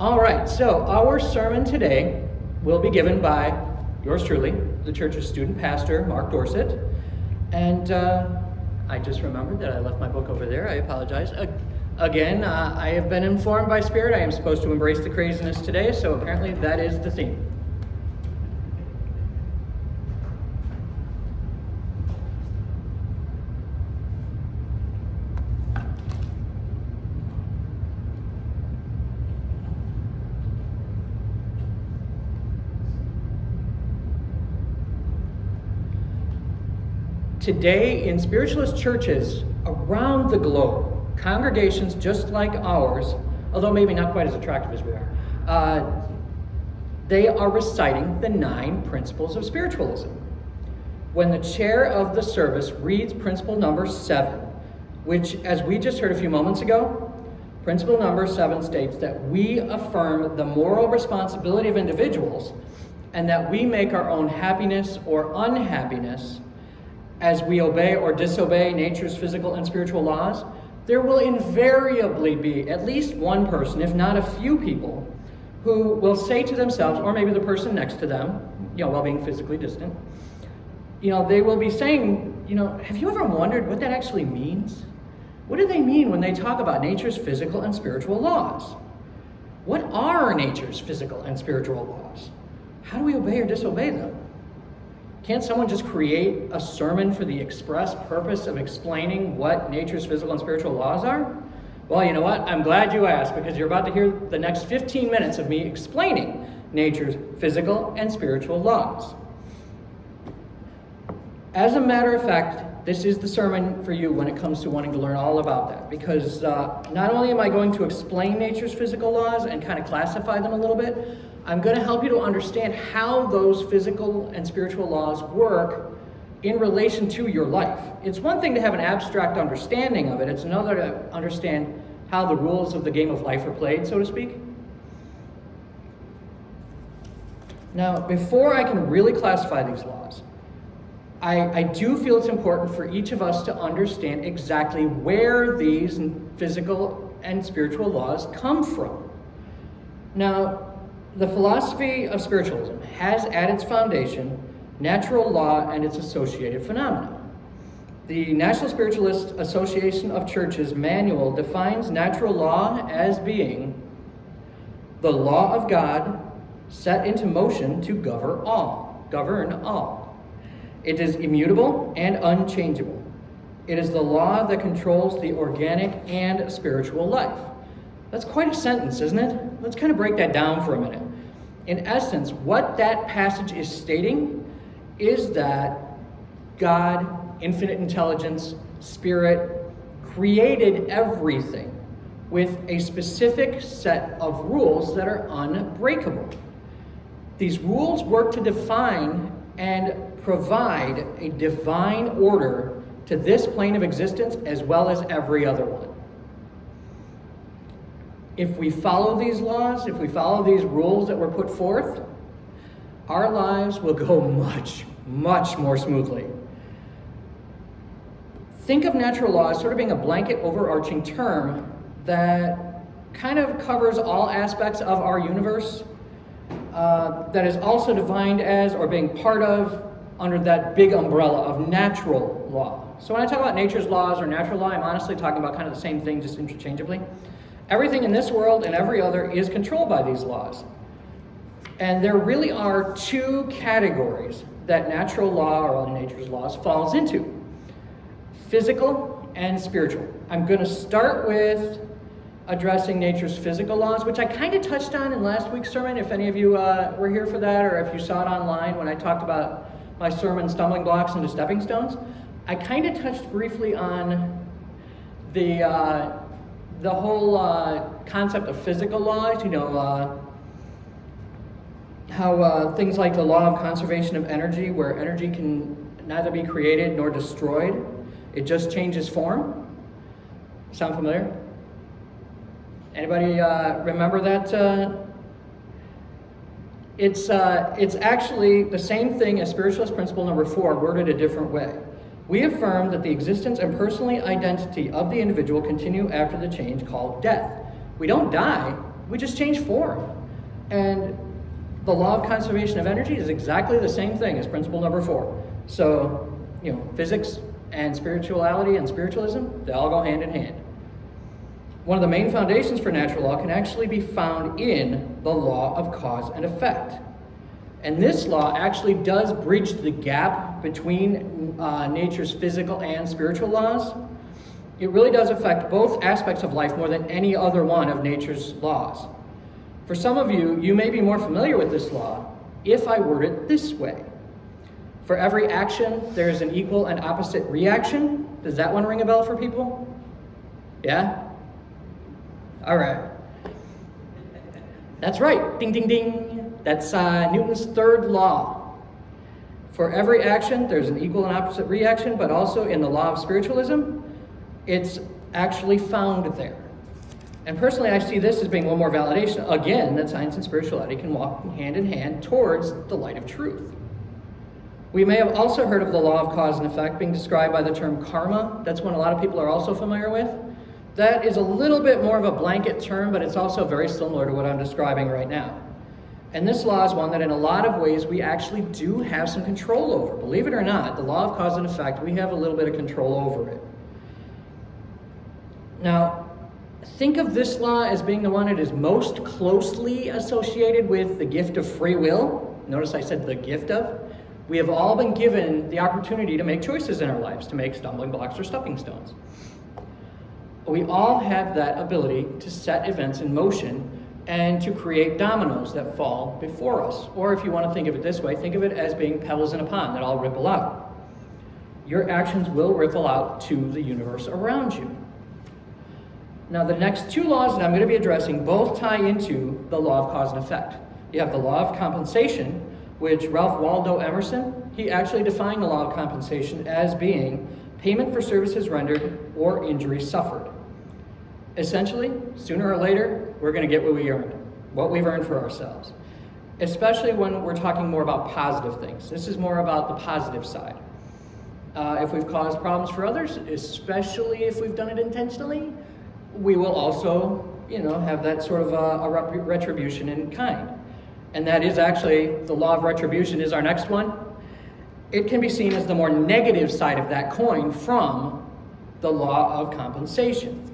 All right, so our sermon today will be given by yours truly, the church's student pastor, Mark Dorset. And I just remembered that I left my book over there. I apologize. Again, I have been informed by Spirit I am supposed to embrace the craziness today, so apparently that is the theme. Today, in spiritualist churches around the globe, congregations just like ours, although maybe not quite as attractive as we are, they are reciting the 9 principles of spiritualism. When the chair of the service reads principle number 7, which, as we just heard a few moments ago, principle number 7 states that we affirm the moral responsibility of individuals and that we make our own happiness or unhappiness as we obey or disobey nature's physical and spiritual laws, there will invariably be at least one person, if not a few people, who will say to themselves, or maybe the person next to them, while being physically distant, they will be saying, have you ever wondered what that actually means? What do they mean when they talk about nature's physical and spiritual laws? What are nature's physical and spiritual laws? How do we obey or disobey them? Can't someone just create a sermon for the express purpose of explaining what nature's physical and spiritual laws are? Well, you know what? I'm glad you asked, because you're about to hear the next 15 minutes of me explaining nature's physical and spiritual laws. As a matter of fact, this is the sermon for you when it comes to wanting to learn all about that, because not only am I going to explain nature's physical laws and kind of classify them a little bit, I'm going to help you to understand how those physical and spiritual laws work in relation to your life. It's one thing to have an abstract understanding of it. It's another to understand how the rules of the game of life are played, so to speak. Now, before I can really classify these laws, I do feel it's important for each of us to understand exactly where these physical and spiritual laws come from. Now, the philosophy of spiritualism has at its foundation natural law and its associated phenomena. The National Spiritualist Association of Churches manual defines natural law as being the law of God set into motion to govern all. It is immutable and unchangeable. It is the law that controls the organic and spiritual life. That's quite a sentence, isn't it? Let's kind of break that down for a minute. In essence, what that passage is stating is that God, infinite intelligence, spirit, created everything with a specific set of rules that are unbreakable. These rules work to define and provide a divine order to this plane of existence as well as every other one. If we follow these laws, if we follow these rules that were put forth, our lives will go much, much more smoothly. Think of natural law as sort of being a blanket overarching term that kind of covers all aspects of our universe, that is also defined as or being part of under that big umbrella of natural law. So when I talk about nature's laws or natural law, I'm honestly talking about kind of the same thing, just interchangeably. Everything in this world and every other is controlled by these laws. And there really are 2 categories that natural law, or all nature's laws, falls into: physical and spiritual. I'm going to start with addressing nature's physical laws, which I kind of touched on in last week's sermon, if any of you were here for that, or if you saw it online when I talked about my sermon, Stumbling Blocks into Stepping Stones. I kind of touched briefly on the whole concept of physical laws, how things like the law of conservation of energy, where energy can neither be created nor destroyed, it just changes form. Sound familiar? Anybody remember that? It's actually the same thing as spiritualist principle number 4, worded a different way. We affirm that the existence and personal identity of the individual continue after the change called death. We don't die, We just change form. And the law of conservation of energy is exactly the same thing as principle number 4. So, physics and spirituality and spiritualism, they all go hand in hand. One of the main foundations for natural law can actually be found in the law of cause and effect. And this law actually does bridge the gap between nature's physical and spiritual laws. It really does affect both aspects of life more than any other one of nature's laws. For some of you, you may be more familiar with this law if I word it this way. For every action, there is an equal and opposite reaction. Does that one ring a bell for people? Yeah? All right. That's right. Ding, ding, ding. That's Newton's third law. For every action, there's an equal and opposite reaction, but also in the law of spiritualism, it's actually found there. And personally, I see this as being one more validation, again, that science and spirituality can walk hand in hand towards the light of truth. We may have also heard of the law of cause and effect being described by the term karma. That's one a lot of people are also familiar with. That is a little bit more of a blanket term, but it's also very similar to what I'm describing right now. And this law is one that in a lot of ways we actually do have some control over. Believe it or not, the law of cause and effect, we have a little bit of control over it. Now, think of this law as being the one that is most closely associated with the gift of free will. Notice I said the gift of. We have all been given the opportunity to make choices in our lives, to make stumbling blocks or stepping stones. We all have that ability to set events in motion and to create dominoes that fall before us. Or if you want to think of it this way, think of it as being pebbles in a pond that all ripple out. Your actions will ripple out to the universe around you. Now, the next two laws that I'm going to be addressing both tie into the law of cause and effect. You have the law of compensation, which Ralph Waldo Emerson, he actually defined the law of compensation as being payment for services rendered or injuries suffered. Essentially, sooner or later, we're going to get what we earned, what we've earned for ourselves, especially when we're talking more about positive things. This is more about the positive side. If we've caused problems for others, especially if we've done it intentionally, we will also, have that sort of a retribution in kind. And that is actually, the law of retribution is our next one. It can be seen as the more negative side of that coin from the law of compensation.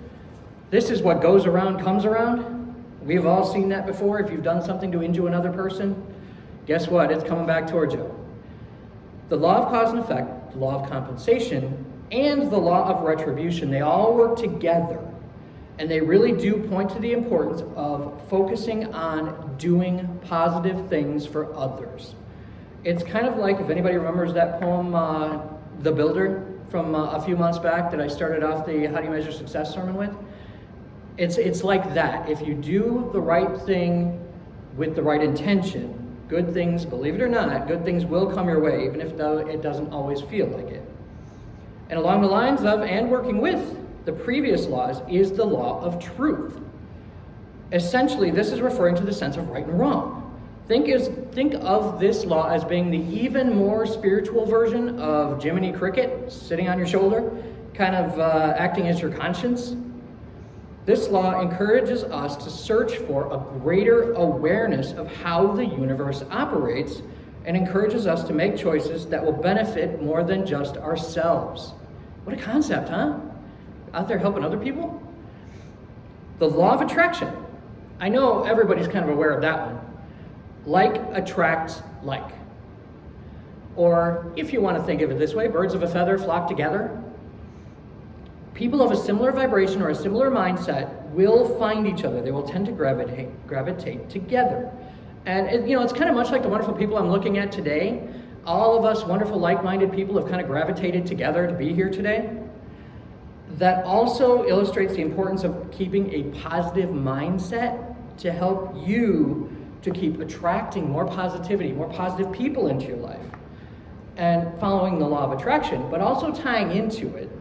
This is what goes around, comes around. We've all seen that before. If you've done something to injure another person, guess what? It's coming back towards you. The law of cause and effect, the law of compensation, and the law of retribution, they all work together. And they really do point to the importance of focusing on doing positive things for others. It's kind of like, if anybody remembers that poem, The Builder, from a few months back that I started off the How Do You Measure Success sermon with. It's like that. If you do the right thing with the right intention, good things, believe it or not, good things will come your way, even if it doesn't always feel like it. And along the lines of, and working with, the previous laws is the law of truth. Essentially, this is referring to the sense of right and wrong. Think of this law as being the even more spiritual version of Jiminy Cricket sitting on your shoulder, kind of acting as your conscience. This law encourages us to search for a greater awareness of how the universe operates and encourages us to make choices that will benefit more than just ourselves. What a concept, huh? Out there helping other people? The law of attraction. I know everybody's kind of aware of that one. Like attracts like. Or if you want to think of it this way, birds of a feather flock together. People of a similar vibration or a similar mindset will find each other. They will tend to gravitate together. And it's kind of much like the wonderful people I'm looking at today. All of us wonderful like-minded people have kind of gravitated together to be here today. That also illustrates the importance of keeping a positive mindset to help you to keep attracting more positivity, more positive people into your life. And following the law of attraction, but also tying into it,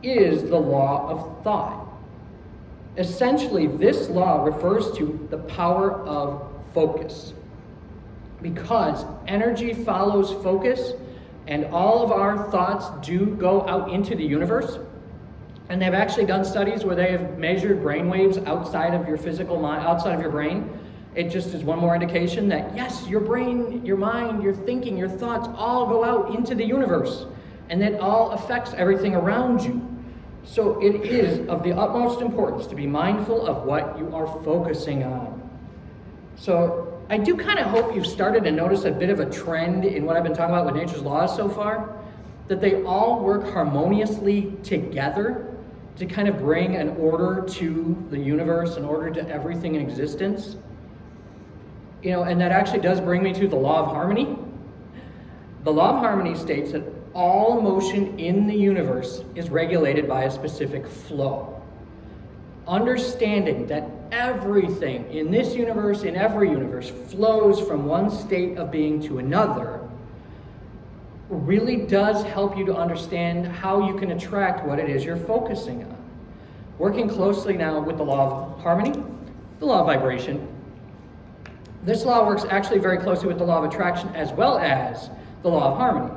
is the law of thought. Essentially, this law refers to the power of focus. Because energy follows focus, and all of our thoughts do go out into the universe, And they've actually done studies where they have measured brain waves outside of your physical mind, outside of your brain. It just is one more indication that yes, your brain, your mind, your thinking, your thoughts all go out into the universe, and that all affects everything around you. So it is of the utmost importance to be mindful of what you are focusing on. So I do kind of hope you've started to notice a bit of a trend in what I've been talking about with nature's laws so far, that they all work harmoniously together to kind of bring an order to the universe, an order to everything in existence. And that actually does bring me to the law of harmony. The law of harmony states that all motion in the universe is regulated by a specific flow. Understanding that everything in this universe, in every universe, flows from one state of being to another really does help you to understand how you can attract what it is you're focusing on. Working closely now with the law of harmony, the law of vibration. This law works actually very closely with the law of attraction as well as the law of harmony.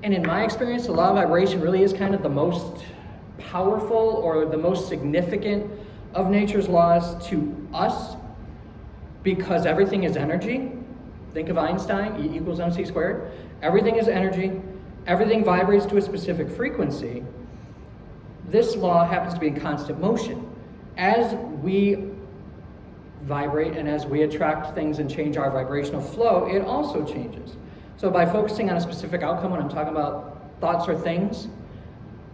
And in my experience, the law of vibration really is kind of the most powerful or the most significant of nature's laws to us, because everything is energy. Think of Einstein, E equals mc squared. Everything is energy. Everything vibrates to a specific frequency. This law happens to be in constant motion. As we vibrate and as we attract things and change our vibrational flow, it also changes. So by focusing on a specific outcome, when I'm talking about thoughts or things,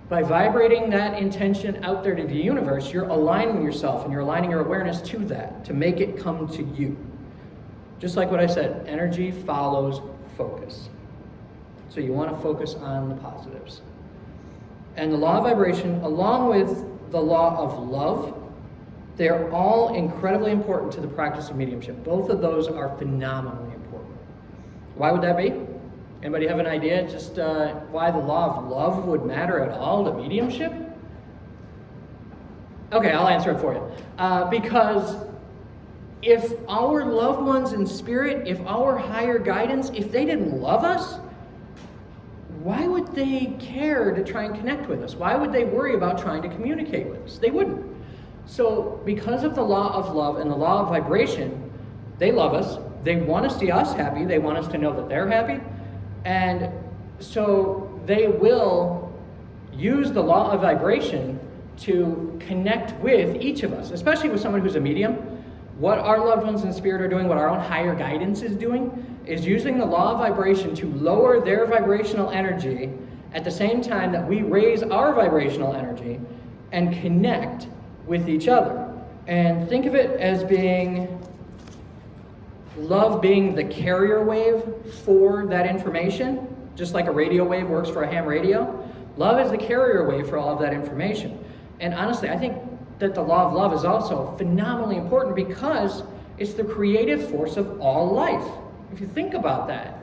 by vibrating that intention out there to the universe, you're aligning yourself and you're aligning your awareness to that, to make it come to you. Just like what I said, energy follows focus. So you want to focus on the positives. And the law of vibration, along with the law of love, they're all incredibly important to the practice of mediumship. Both of those are phenomenally important. Why would that be? Anybody have an idea just why the law of love would matter at all to mediumship? Okay, I'll answer it for you. Because if our loved ones in spirit, if our higher guidance, if they didn't love us, why would they care to try and connect with us? Why would they worry about trying to communicate with us? They wouldn't. So because of the law of love and the law of vibration, they love us. They want to see us happy. They want us to know that they're happy. And so they will use the law of vibration to connect with each of us, especially with someone who's a medium. What our loved ones in spirit are doing, what our own higher guidance is doing, is using the law of vibration to lower their vibrational energy at the same time that we raise our vibrational energy and connect with each other. And think of it as being love being the carrier wave for that information, just like a radio wave works for a ham radio. Love is the carrier wave for all of that information. And honestly, I think that the law of love is also phenomenally important because it's the creative force of all life. If you think about that,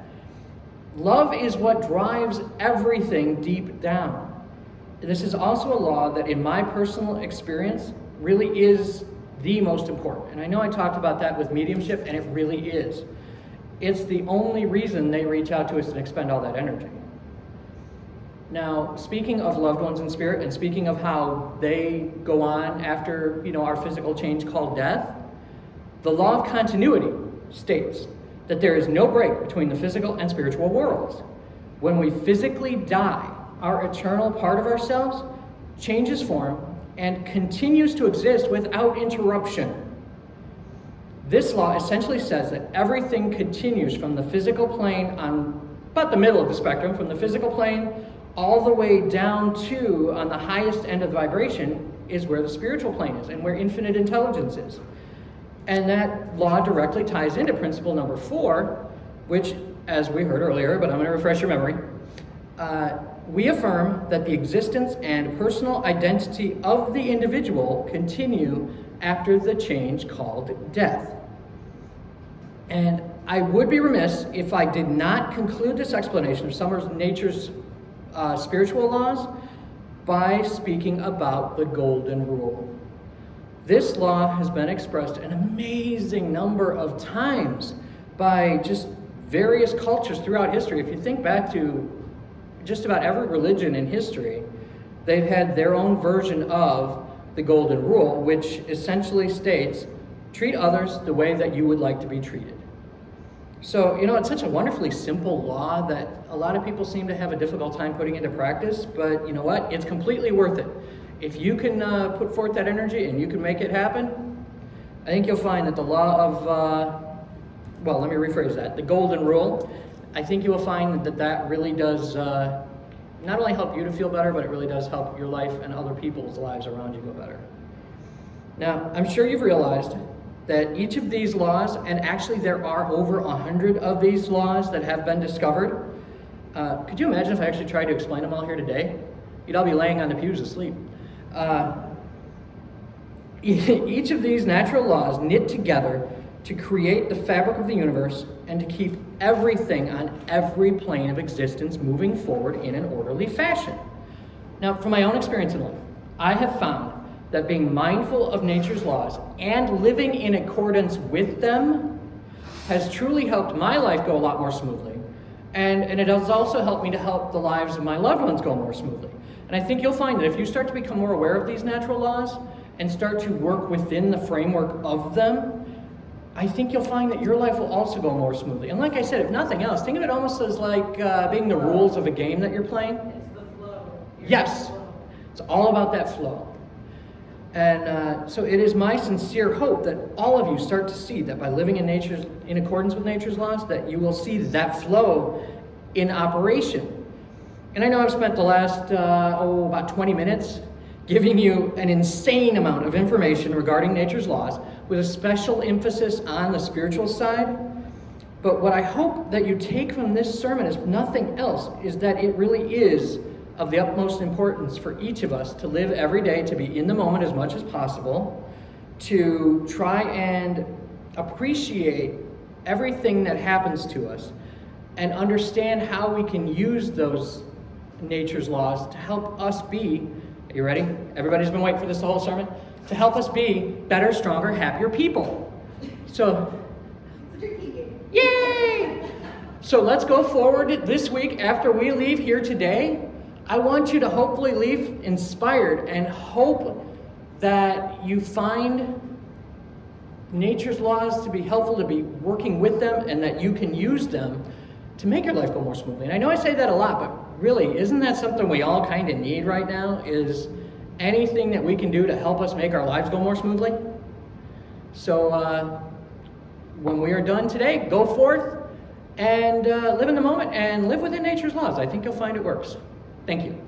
love is what drives everything deep down. This is also a law that in my personal experience really is the most important. And I know I talked about that with mediumship, and it really is. It's the only reason they reach out to us and expend all that energy. Now, speaking of loved ones in spirit, and speaking of how they go on after, our physical change called death, the law of continuity states that there is no break between the physical and spiritual worlds. When we physically die, our eternal part of ourselves changes form and continues to exist without interruption. This law essentially says that everything continues from the physical plane on about the middle of the spectrum, from the physical plane all the way down to, on the highest end of the vibration, is where the spiritual plane is and where infinite intelligence is. And that law directly ties into principle number 4, which, as we heard earlier, but I'm going to refresh your memory, we affirm that the existence and personal identity of the individual continue after the change called death. And I would be remiss if I did not conclude this explanation of some of nature's spiritual laws by speaking about the golden rule. This law has been expressed an amazing number of times by just various cultures throughout history. If you think back to just about every religion in history, they've had their own version of the Golden Rule, which essentially states, treat others the way that you would like to be treated. So, it's such a wonderfully simple law that a lot of people seem to have a difficult time putting into practice, but you know what? It's completely worth it. If you can put forth that energy and you can make it happen, I think you'll find that the law of, let me rephrase that, the Golden Rule, I think you will find that really does not only help you to feel better, but it really does help your life and other people's lives around you go better. Now, I'm sure you've realized that each of these laws, and actually there are over 100 of these laws that have been discovered. Could you imagine if I actually tried to explain them all here today? You'd all be laying on the pews asleep. Each of these natural laws knit together to create the fabric of the universe and to keep everything on every plane of existence moving forward in an orderly fashion. Now, from my own experience in life, I have found that being mindful of nature's laws and living in accordance with them has truly helped my life go a lot more smoothly. And it has also helped me to help the lives of my loved ones go more smoothly. And I think you'll find that if you start to become more aware of these natural laws and start to work within the framework of them, I think you'll find that your life will also go more smoothly. And like I said, if nothing else, think of it almost as like being the rules of a game that you're playing. It's the flow. Yes, it's all about that flow. And so it is my sincere hope that all of you start to see that by living in accordance with nature's laws, that you will see that flow in operation. And I know I've spent the last, about 20 minutes giving you an insane amount of information regarding nature's laws with a special emphasis on the spiritual side. But what I hope that you take from this sermon, is nothing else, is that it really is of the utmost importance for each of us to live every day, to be in the moment as much as possible, to try and appreciate everything that happens to us and understand how we can use those nature's laws to help us be, are you ready? Everybody's been waiting for this the whole sermon? To help us be better, stronger, happier people. So, yay! So let's go forward this week after we leave here today. I want you to hopefully leave inspired and hope that you find nature's laws to be helpful, to be working with them, and that you can use them to make your life go more smoothly. And I know I say that a lot, but really, isn't that something we all kind of need right now? Is anything that we can do to help us make our lives go more smoothly? So when we are done today, go forth and live in the moment and live within nature's laws. I think you'll find it works. Thank you.